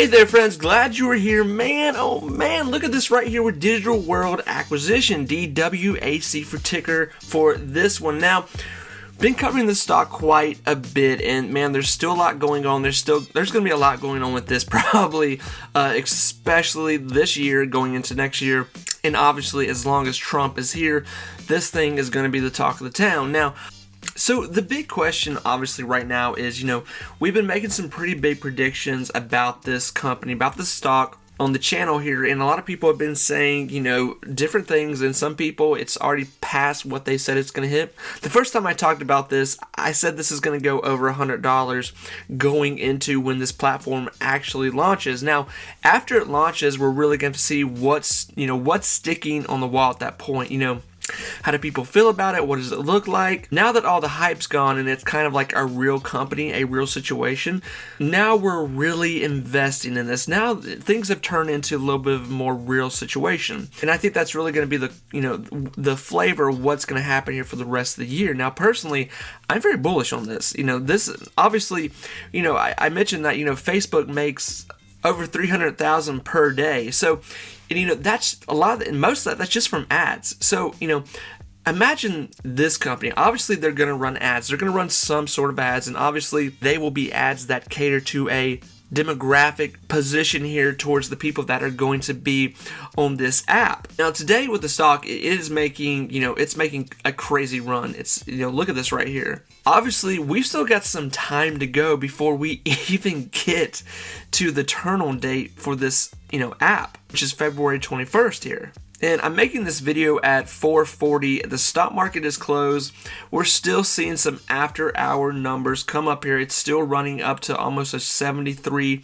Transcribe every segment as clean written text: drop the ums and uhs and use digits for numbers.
Hey there friends, glad you were here. Man, oh man, look at this right here with Digital World Acquisition, DWAC for ticker for this one. Now, been covering this stock quite a bit, and man, there's still a lot going on. There's going to be a lot going on with this probably, especially this year going into next year. And obviously, as long as Trump is here, this thing is going to be the talk of the town. Now, so the big question obviously right now is, we've been making some pretty big predictions about this company, about the stock on the channel here, and a lot of people have been saying, different things, and some people it's already past what they said it's going to hit. The first time I talked about this, I said this is going to go over $100 going into when this platform actually launches. Now, after it launches, we're really going to see what's sticking on the wall at that point. How do people feel about it? What does it look like? Now that all the hype's gone and it's kind of like a real company, a real situation, now we're really investing in this. Now things have turned into a little bit of a more real situation. And I think that's really going to be the flavor of what's going to happen here for the rest of the year. Now, personally, I'm very bullish on this. This obviously, I mentioned that, Facebook makes over 300,000 per day. So, and that's a lot, and most of that, that's just from ads. So, imagine this company. Obviously, they're going to run ads. They're going to run some sort of ads, and obviously, they will be ads that cater to a demographic position here towards the people that are going to be on this app. Now, today with the stock, it is making, it's making a crazy run. It's, look at this right here. Obviously, we've still got some time to go before we even get to the turn-on date for this, app, which is February 21st here. And I'm making this video at 4:40. The stock market is closed. We're still seeing some after-hour numbers come up here. It's still running up to almost a $73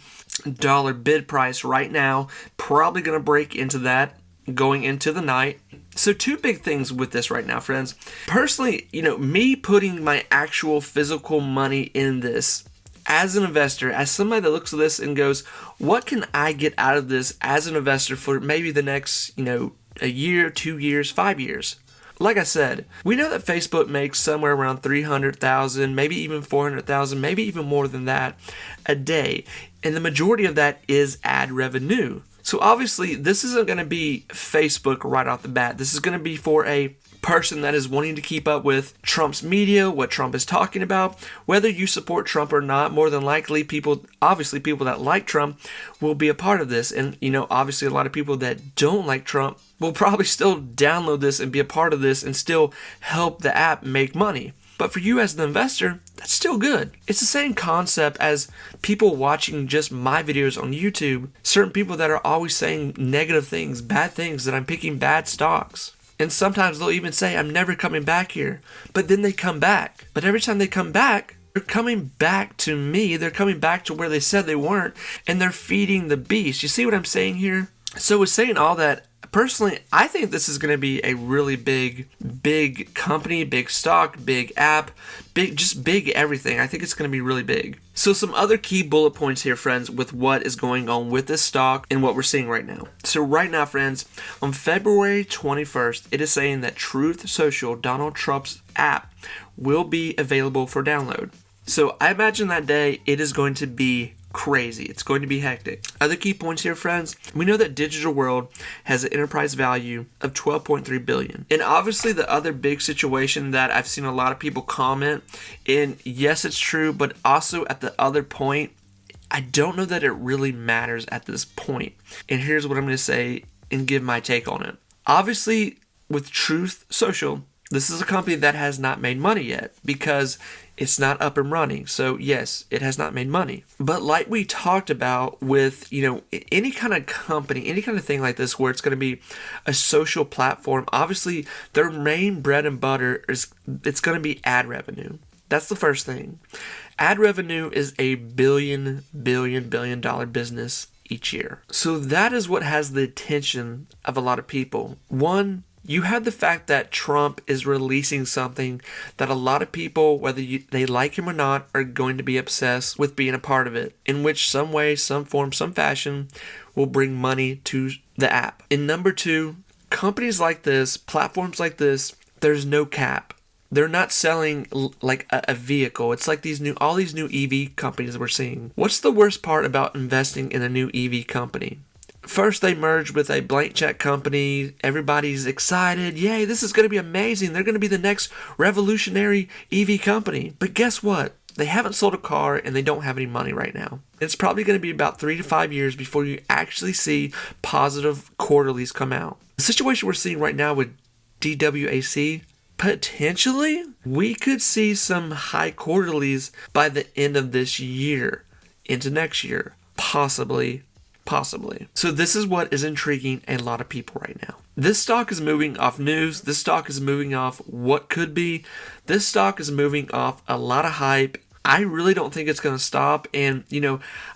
bid price right now. Probably going to break into that going into the night. So two big things with this right now, friends. Personally, me putting my actual physical money in this as an investor, as somebody that looks at this and goes, what can I get out of this as an investor for maybe the next, a year, 2 years, 5 years? Like I said, we know that Facebook makes somewhere around 300,000, maybe even 400,000, maybe even more than that a day. And the majority of that is ad revenue. So obviously, this isn't going to be Facebook right off the bat. This is going to be for a person that is wanting to keep up with Trump's media, what Trump is talking about. Whether you support Trump or not, more than likely people that like Trump will be a part of this. And, obviously a lot of people that don't like Trump will probably still download this and be a part of this and still help the app make money. But for you as an investor, that's still good. It's the same concept as people watching just my videos on YouTube. Certain people that are always saying negative things, bad things, that I'm picking bad stocks. And sometimes they'll even say, I'm never coming back here. But then they come back. But every time they come back, they're coming back to me. They're coming back to where they said they weren't. And they're feeding the beast. You see what I'm saying here? So with saying all that, personally, I think this is going to be a really big company, big stock, big app, big everything. I think it's going to be really big. So some other key bullet points here, friends, with what is going on with this stock and what we're seeing right now. So right now, friends, on February 21st, it is saying that Truth Social, Donald Trump's app, will be available for download. So I imagine that day it is going to be crazy. It's going to be hectic. Other key points here, friends. We know that Digital World has an enterprise value of $12.3 billion. And obviously the other big situation that I've seen a lot of people comment, and yes, it's true, but also at the other point, I don't know that it really matters at this point. And here's what I'm going to say and give my take on it. Obviously, with Truth Social, this is a company that has not made money yet because it's not up and running. So yes, it has not made money. But like we talked about with, any kind of company, any kind of thing like this where it's going to be a social platform, obviously their main bread and butter it's going to be ad revenue. That's the first thing. Ad revenue is a billion dollar business each year. So that is what has the attention of a lot of people. One, you have the fact that Trump is releasing something that a lot of people, whether they like him or not, are going to be obsessed with being a part of it, in which some way, some form, some fashion will bring money to the app. And number two, companies like this, platforms like this, there's no cap. they're not selling like a vehicle. It's like all these new EV companies we're seeing. What's the worst part about investing in a new EV company? First, they merged with a blank check company. Everybody's excited. Yay, this is going to be amazing. They're going to be the next revolutionary EV company. But guess what? They haven't sold a car and they don't have any money right now. It's probably going to be about 3 to 5 years before you actually see positive quarterlies come out. The situation we're seeing right now with DWAC, potentially, we could see some high quarterlies by the end of this year into next year. Possibly. So this is what is intriguing a lot of people right now. This stock is moving off news. This stock is moving off what could be. This stock is moving off a lot of hype. I really don't think it's going to stop. And,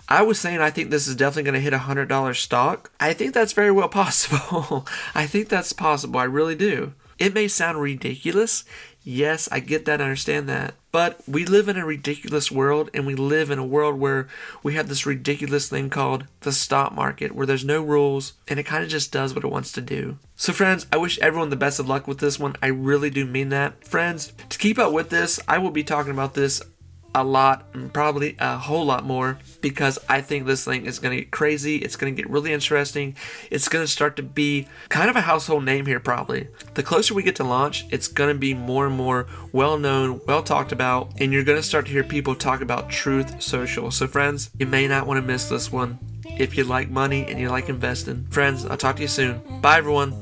I was saying I think this is definitely going to hit $100 stock. I think that's very well possible. I think that's possible. I really do. It may sound ridiculous. Yes, I get that. I understand that. But we live in a ridiculous world, and we live in a world where we have this ridiculous thing called the stock market, where there's no rules, and it kind of just does what it wants to do. So friends, I wish everyone the best of luck with this one. I really do mean that. Friends, to keep up with this, I will be talking about this a lot, and probably a whole lot more, because I think this thing is going to get crazy. It's going to get really interesting. It's going to start to be kind of a household name here probably. The closer we get to launch, it's going to be more and more well known, well talked about, and you're going to start to hear people talk about Truth Social. So friends, you may not want to miss this one if you like money and you like investing. Friends, I'll talk to you soon. Bye everyone.